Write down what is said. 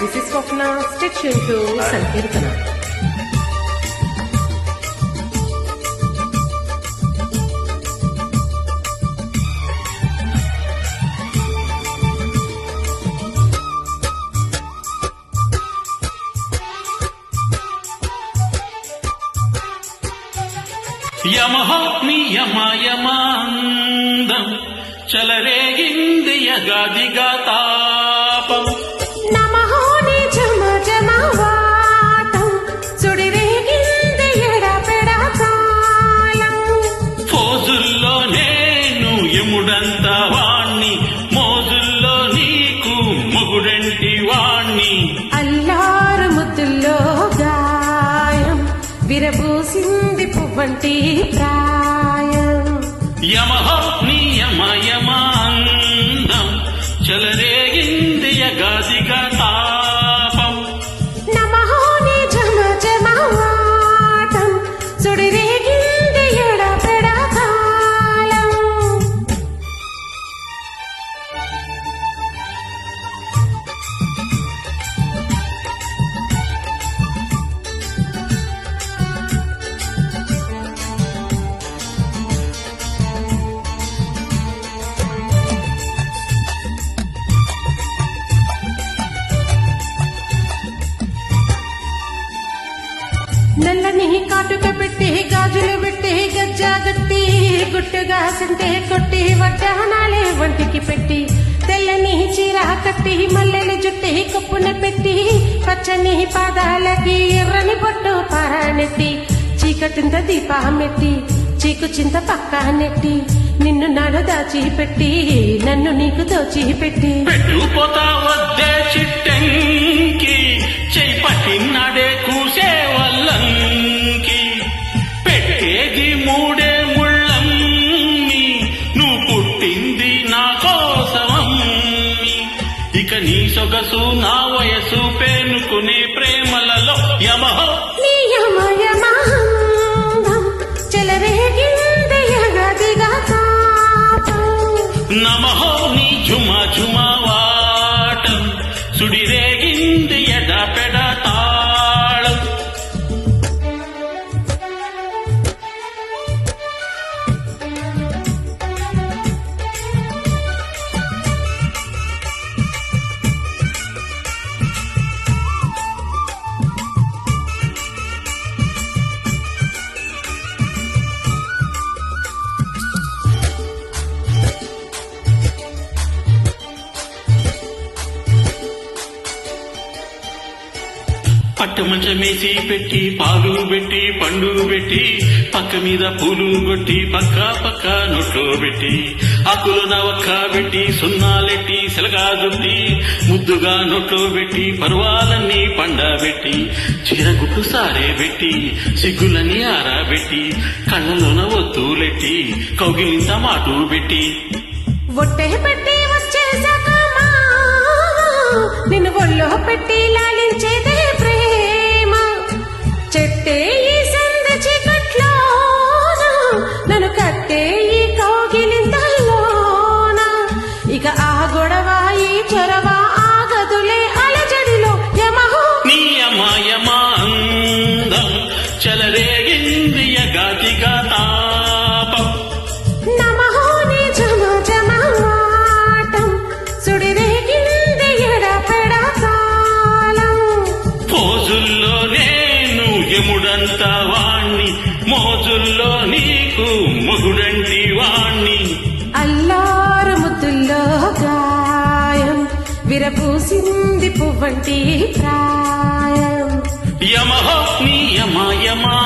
this is Swapna. Stay tuned to Sankirtana. యమహో నియమయమాందం చలరేగింది యగాదిగా తాపం నమహో నిజమ జమవాతం సుడిరేగింది ఎడపెడ కాలం ఫోజుల్లో నేను యముడంత వాణ్ణి మోజుల్లో నీకు మొగుడంటి వాణ్ణి అల్లారు ముద్దుల్లో గాయం విరబూసింది పువ్వంటి ప్రాయం యమహో నియమయమాందం చలరేగింది యగాదిగా తాపం నమహో నిజమ జమవాతం సుడిరేగింది ఎడపెడ కాలం నల్లని కాటుక పెట్టి గాజులు పెట్టి గజ్జా గట్టి గుట్టుగా సంటే కొట్టి వడ్డానాలే వంటికి పెట్టి తెల్లని చీర కట్టి మల్లెలు జుట్టి కప్పున పెట్టి పచ్చని పాదాలకి ఎర్రని బొట్టు పారానెట్టి చీకటింత దీపామెట్టి చీకు చింత పక్క నెట్టి నిన్ను నాడు దాచిపెట్టి నన్ను నీకు దోచిపెట్టి పెట్టుపోతా వద్దే చిట్టంకి చెయ్యి పట్టినాడే కూసే వల్లంకి పెట్టేది మూడే ముళ్ళమ్మి నువ్వు పుట్టింది నా కోసమమ్మి ఇక నీ సొగసు నా వయసు పేనుకునే ప్రేమలలో యమహో నియమయమాందం చెలరేగింది యగదిగా తాపం నమహో నీ ఝుమా ఝుమా వాటం సుడిరేగింది ఎడపెడ తాళం పట్టు మంచమేసి పెట్టి పాలు పెట్టి పండు పెట్టి పక్క మీద పూలు కొట్టి పక్క పక్క నొట్లో పెట్టి ఆకులు నవక్క పెట్టి సున్నాలెట్టి సిలగా జుట్టి ముద్దుగా నొట్లో పెట్టి పర్వాలన్నీ పండబెట్టి చీరగుట్టు సారే పెట్టి సిగ్గులన్నీ ఆరబెట్టి కళ్ళలోన ఒత్తులెట్టి కౌగిలింత మాటు పెట్టి ఒట్టే పెట్టి వచ్చేసాక నిన్ను ఒళ్ళో పెట్టి లాలించేదే ప్రేమ చెట్టే ఈ సంద చీకట్లోన నన్ను కట్టే ఈ కౌగిలింతల్లోన ఇక ఆ గొడవ ఈ చొరవ ఆగదులే అలజడిలో యమహో నియమయమాందం చలరేగింది యగాదిగా తాపం నమహో నిజమ జమవాటం సుడిరేగింది ఎడపెడ కాలం ఫోజుల్లో నేను యముడంత వాణ్ణి మోజుల్లో నీకు మొగుడంటి వాణ్ణి అల్లారు ముద్దుల్లో గాయం విరపూసింది పువ్వంటి ప్రాయం యమహో నియమయమా